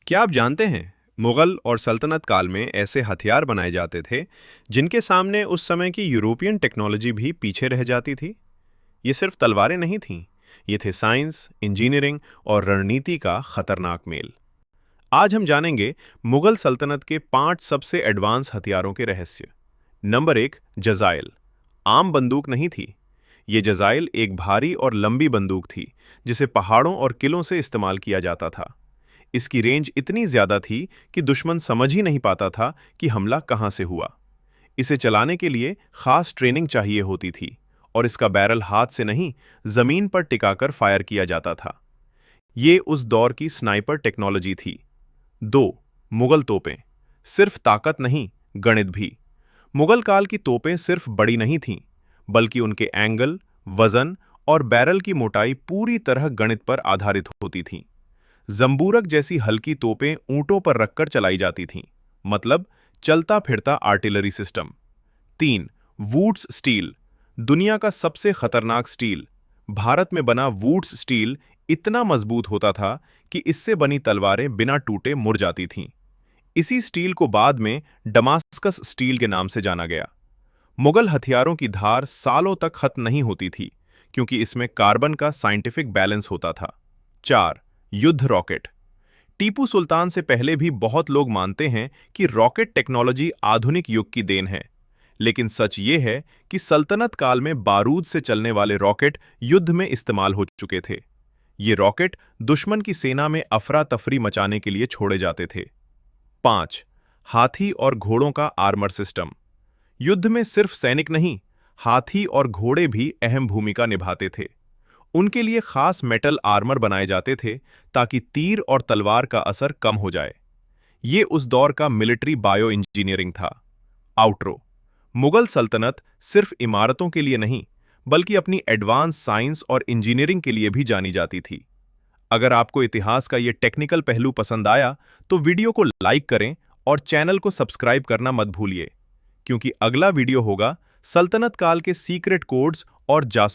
क्या आप जानते हैं, मुगल और सल्तनत काल में ऐसे हथियार बनाए जाते थे जिनके सामने उस समय की यूरोपियन टेक्नोलॉजी भी पीछे रह जाती थी। ये सिर्फ तलवारें नहीं थीं, ये थे साइंस, इंजीनियरिंग और रणनीति का खतरनाक मेल। आज हम जानेंगे मुगल सल्तनत के 5 सबसे एडवांस हथियारों के रहस्य। नंबर 1, जजाइल। आम बंदूक नहीं थी। ये जजाइल एक भारी और लंबी बंदूक थी जिसे पहाड़ों और किलों से इस्तेमाल किया जाता था। इसकी रेंज इतनी ज्यादा थी कि दुश्मन समझ ही नहीं पाता था कि हमला कहां से हुआ। इसे चलाने के लिए खास ट्रेनिंग चाहिए होती थी और इसका बैरल हाथ से नहीं, जमीन पर टिकाकर फायर किया जाता था। ये उस दौर की स्नाइपर टेक्नोलॉजी थी। 2, मुगल तोपें। सिर्फ ताकत नहीं, गणित भी। मुगल काल की तोपें सिर्फ बड़ी नहीं थीं, बल्कि उनके एंगल, वजन और बैरल की मोटाई पूरी तरह गणित पर आधारित होती थीं। जंबूरक जैसी हल्की तोपें ऊंटों पर रखकर चलाई जाती थीं, मतलब चलता फिरता आर्टिलरी सिस्टम। 3, woods steel. दुनिया का सबसे खतरनाक स्टील। भारत में बना वुड्स स्टील इतना मजबूत होता था कि इससे बनी तलवारें बिना टूटे मुड़ जाती थीं। इसी स्टील को बाद में डमास्कस स्टील के नाम से जाना गया। मुगल हथियारों की धार सालों तक खत्म नहीं होती थी, क्योंकि इसमें कार्बन का साइंटिफिक बैलेंस होता था। 4, युद्ध रॉकेट। टीपू सुल्तान से पहले भी बहुत लोग मानते हैं कि रॉकेट टेक्नोलॉजी आधुनिक युग की देन है। लेकिन सच ये है कि सल्तनत काल में बारूद से चलने वाले रॉकेट युद्ध में इस्तेमाल हो चुके थे। ये रॉकेट दुश्मन की सेना में अफरा तफरी मचाने के लिए छोड़े जाते थे। 5, हाथी और घोड़ों का आर्मर सिस्टम। युद्ध में सिर्फ सैनिक नहीं, हाथी और घोड़े भी अहम भूमिका निभाते थे। उनके लिए खास मेटल आर्मर बनाए जाते थे ताकि तीर और तलवार का असर कम हो जाए। ये उस दौर का मिलिट्री बायो इंजीनियरिंग था। आउटरो। मुगल सल्तनत सिर्फ इमारतों के लिए नहीं, बल्कि अपनी एडवांस साइंस और इंजीनियरिंग के लिए भी जानी जाती थी। अगर आपको इतिहास का ये टेक्निकल पहलू पसंद आया, तो वीडियो को लाइक करें और चैनल को सब्सक्राइब करना मत भूलिए, क्योंकि अगला वीडियो होगा सल्तनत काल के सीक्रेट कोड्स और जासूसी